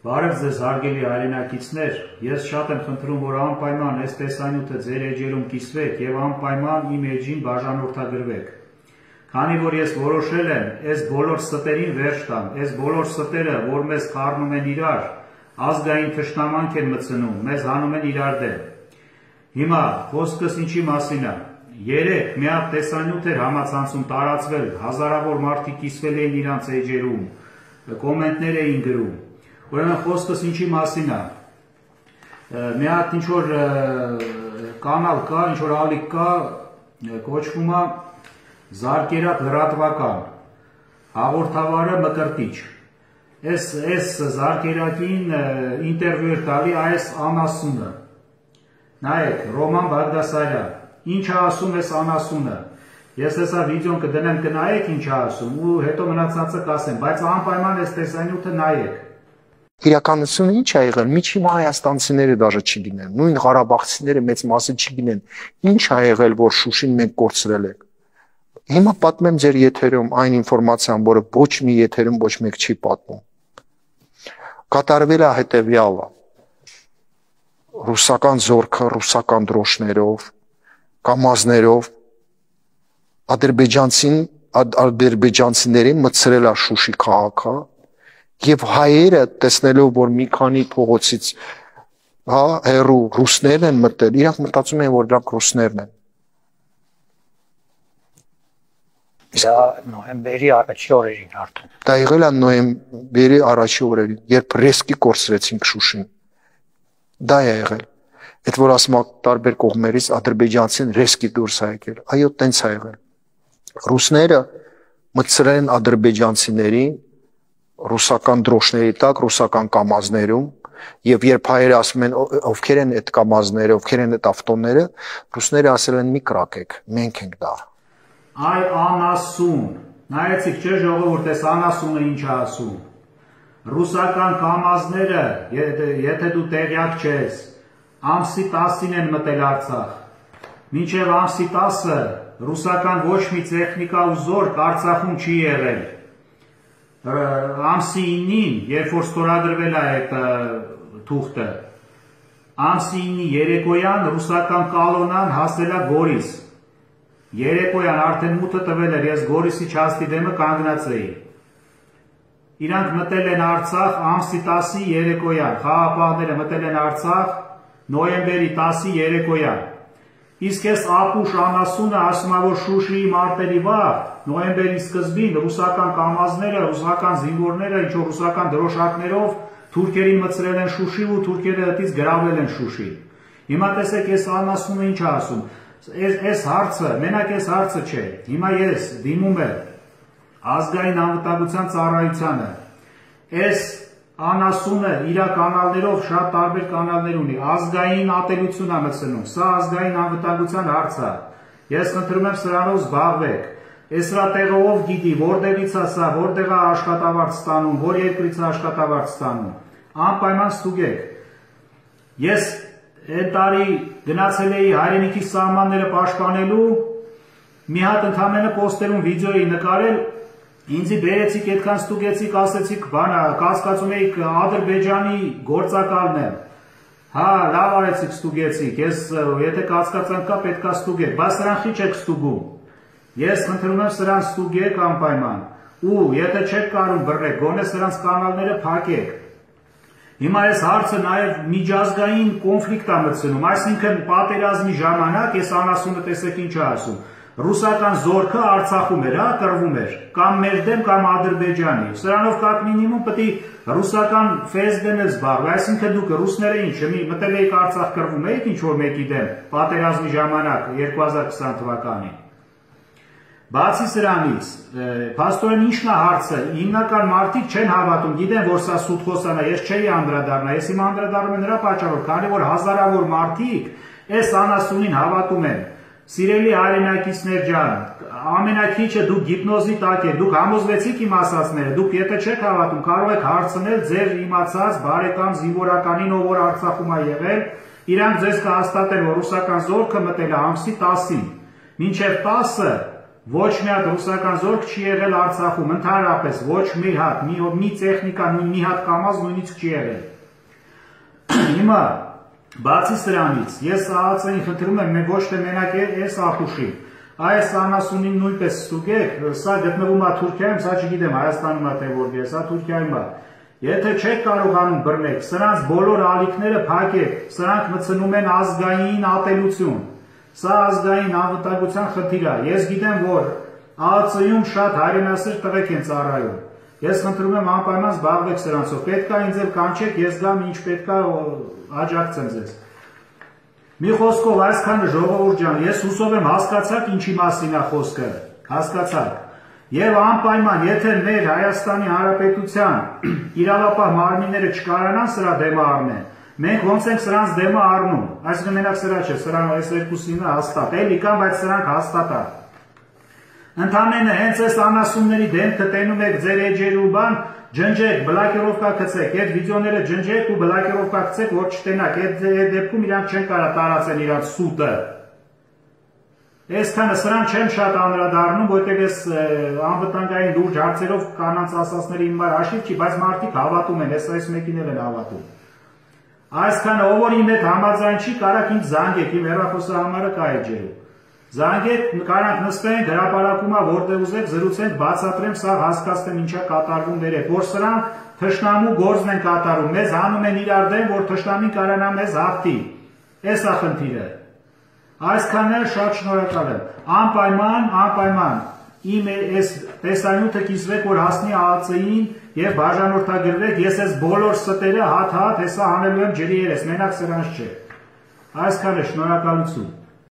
Բարև ձեզ հարգելի հայրենակիցներ, ես շատ եմ խնդրում, որ անպայման այս տեսանյութը ձեր էջերում կիսվեք եւ անպայման իմ էջին բաժանորդագրվեք։ Քանի որ ես որոշել եմ այս բոլոր ստերին վերջ տամ, այս բոլոր ստերը, որ մեզ խառնում են իրար, ազգային թշնամանք են մտցնում, մեզ հանում են իրար դեմ։ Հիմա խոսքս ինչի մասին է։ Երեք մի հատ տեսանյութ էր համացանցում տարածվել, հազարավոր մարդիկ կիսվել էին իրանց էջերում, կոմենտներ էին գրում։ Ուրեմն խոսքս ինչի մասին է։ Մի հատ ինչ-որ կանալ կա, ինչ-որ ալիք կա, կոչվում է Զարկերակ լրատվական, հաղորդավարը Մկրտիչ։ Այս Զարկերակին ինտերվյու էր տալի այս անասունը։ Նայեք, Ռոման Բաղդասարյան, ինչ է ասում այս անասունը։ Ես հեսա վիդեոն կդնեմ կնայեք ինչ է ասում ու հետո մնացածը կասեմ, բայց անպայման այս տեսանյութը նայեք։ Իրականությունը ինչ է եղել, միջին հայաստանցիները դաժե չգինեն, նույն ղարաբաղցիները մեծ մասը չգինեն, ինչ է եղել, որ Շուշին մենք կորցրել ենք։ Հիմա պատմեմ ձեր եթերում այն ինֆորմացիան, որը ոչ մի եթերում ոչ մեկ չի պատմում։ Կատարվել է հետևյալը. ռուսական զորքը, ռուսական դրոշներով, կամազներով ադրբեջանցիներին մտցրել է Շուշի քաղաքը եւ հայերը տեսնելով որ մի քանի փողոցից հերու ռուսներն են մտել, իրանք մտածում են որ դրանք ռուսներն են։ Դա նոյեմբերի առաջի օրերին արդեն։ Դա եղել է նոյեմբերի առաջի օրերին, երբ ռեսկի կորցրեցինք Շուշին։ Դա է եղել։ Այդ որ ասում եք տարբեր կողմերից ադրբեջանցին ռեսկի դուրս է եկել։ Այո, տենց է եղել։ Ռուսները մտցրել են ադրբեջանցիներին ռուսական դրոշների տակ, ռուսական կամազներում, եւ երբ հայերը ասում են ովքեր են այդ կամազները, ովքեր են այդ ավտոները, ռուսները ասել են մի կրակեք, մենք ենք դա։ Այ անասուն, նայեցիք չէ ժողովուրդ, այս անասունը ինչ է ասում։ Ռուսական կամազները, եթե դու տեղյակ չես, ամսի 10-ին են մտել Արցախ։ Մինչև ամսի 10-ը ռուսական ոչ մի տեխնիկա ու զորք Արցախում չի եղել։ Ամսի 9-ին, երբ որ ստորագրվել է այդ թուղթը, ամսի 9-ի երեկոյան ռուսական կալոնան հասել է Գորիս։ Երեկոյան արդեն մութը տվել էր, ես Գորիսի չաստի դեմը կանգնած էի։ Իրանք մտել են Արցախ ամսի 10-ի երեկոյան, խաղապահները մտել են Արցախ նոյեմբերի 10-ի երեկոյան։ Իսկ այս ապուշ անասունը ասում է, որ Շուշիի մարտերի վաղ, նոյեմբերի սկզբին ռուսական կամազները, ռուսական զինվորները, ինչ-որ ռուսական դրոշակներով թուրքերին մտցրել են Շուշի ու թուրքերը դից գրավել են Շուշի։ Հիմա տեսեք, այս անասունը ինչ է ասում։ Այս հարցը, մենակ այս հարցը չէ։ Հիմա ես դիմում եմ ազգային անվտանգության ծառայությանը։ Այս անասունը իր կանալներով շատ տարբեր կանալներ ունի, ազգային ատելություն է մտցնում, սա ազգային անվտանգության հարց է։ Ես խնդրում եմ սրանով զբաղվեք։ Էսրա տեղը ով գիտի, որտեղից է սա, որտեղ է աշխատավարձ ստանում, որ երկրից է աշխատավարձ ստանում։ Անպայման ստուգեք։ Ես այդ տարի գնացել էի հայրենիքի սահմանները պաշտպանելու, մի հատ ընդամենը պոստերում վիդեոյի նկարել, ինձի բերեցիք, այդքան ստուգեցիք, ասեցիք, բանա, կասկածում էիք Ադրբեջանի գործակալն եմ։ Հա, լավ արեցիք, ստուգեցիք, ես եթե կասկածանք կա, պետք է ստուգեք, բայց սրան խի չեք ստուգում։ Ես խնդրում եմ սրան ստուգեք անպայման, ու եթե չեք կարում բռնեք, գոնե սրանց կանալները փակեք։ Հիմա այս հարցը նաև միջազգային կոնֆլիկտ է մտցնում, այսինքն պատերազմի ժամանակ այս անասունը տեսեք ինչ է ասում։ Ռուսական զորքը Արցախում էր, կռվում էր, կամ մեր դեմ, կամ Ադրբեջանի։ Սրանով կապ մինիմում պետք է ռուսական ՖՍԲ-ն էլ զբաղվի, այսինքն դուք ռուսները ինչ, մտել եք Արցախ կռվում եք ինչ-որ մեկի դեմ, պատերազմի ժամանակ 2020 թվականին։ Բացի սրանից, փաստորեն ինչն է հարցը, հիմնական մարդիկ չեն հավատում, գիտեն, որ սա սուտ խոսանա, ես չէի անդրադառնա, ես իմ անդրադառնում եմ նրա պատճառով, քանի որ հազարավոր մարդիկ այս անասունին հավատում են։ Սիրելի հայրենակիցներ ջան, ամենակիչը դուք գիպնոզի տակ եք, դուք համոզվեցիք իմ ասածները, դուք եթե չեք հավատում, կարող եք հարցնել ձեր իմացած բարեկամ զինվորականին, ով որ Արցախում է եղել, իրանք ձեզ կհաստատեն, որ ռուսական զորքը մտել է ամսի 10-ին, մինչև 10-ը Ոչ մի հատ ռուսական զորք չի եղել Արցախում, ընդհանրապես ոչ մի հատ, մի տեխնիկա, մի հատ կամազ նույնիսկ չի եղել։ Հիմա բացի սրանից, ես ԱԱՑ-ին խնդրում եմ ոչ թե մենակ այս ախուշին, այս անասունին նույնպես ստուգեք, սա գտնվում է Թուրքիայում, սա չգիտեմ Հայաստանում է թե որտեղ, սա Թուրքիայում է։ Եթե չեք կարողանում բռնել, սրանց բոլոր ալիքները փակեք, սրանք մտցնում են ազգային ատելություն։ Սա ազգային անվտանգության խնդիր է։ Ես գիտեմ, որ ԱԱՑ-ում շատ հայրենասեր տղեկ են ծառայում։ Ես խնդրում եմ անպայման զբաղվեք սրանցով։ Պետք է ինձ էլ կանչեք, ես գամ ինչ պետք է աջակցեմ ձեզ։ Մի խոսքով այսքանը ժողովուրդ ջան, ես հուսով եմ հասկացաք ինչի մասին է խոսքը։ Հասկացաք։ Եվ անպայման, եթե մեր Հայաստանի Հանրապետության իրավապահ մարմինները չկարանան սրա դեմը առնեն, մենք ոնց ենք սրանց դեմը առնում, այսինքն մենակ սրա չէ, սրանք այս երկուսինը հաստատ, էլի կան, բայց սրանք հաստատ է։ Ընդամենը հենց այս անասունների դեմքը տենում եք ձեր էջերու բան, ջնջեք, բլոկիրովկա գցեք, այդ վիդեոները ջնջեք ու բլոկիրովկա գցեք, որ չտենաք, այդ դեպքում իրանք չեն կարա տարածեն իրանք սուտը։ Այսքանը սրանք չեմ շատ անդրադառնում, որտեղ ես անվտանգային լուրջ հարցերով կանանց ասածների հիմար հաշիվ չի, բայց մարդիկ հավատում են, այս մեկին էլ են հավատում։ Այսքանը ով որ իմ հետ համաձայն չի, կարաք ինձ զանգեք, իմ հեռախոսահամարը կա էջերում։ Զանգեք, կարանք նստենք, հրապարակումա որտեղ ուզեք, զրուցենք, բացատրեմ, սա հասկացնեմ ինչա կատարվում ներեք, որ սրանք թշնամու գործն են կատարում, մեզ հանում են իրար դեմ, որ թշնամին կարանա մեզ հաղթի։ Էս է խնդիրը։ Այսքանն էլ շատ շնորհակալ եմ։ Անպայման իմ այս տեսանյութը կիսվեք, որ հասնի ԱԱՑ-ին եւ բաժանորդագրվեք, ես այս բոլոր ստերը հատ հեսա հանելու եմ ջրի երես, մենակ սրանց չէ։ Այսքանը շնորհակալություն։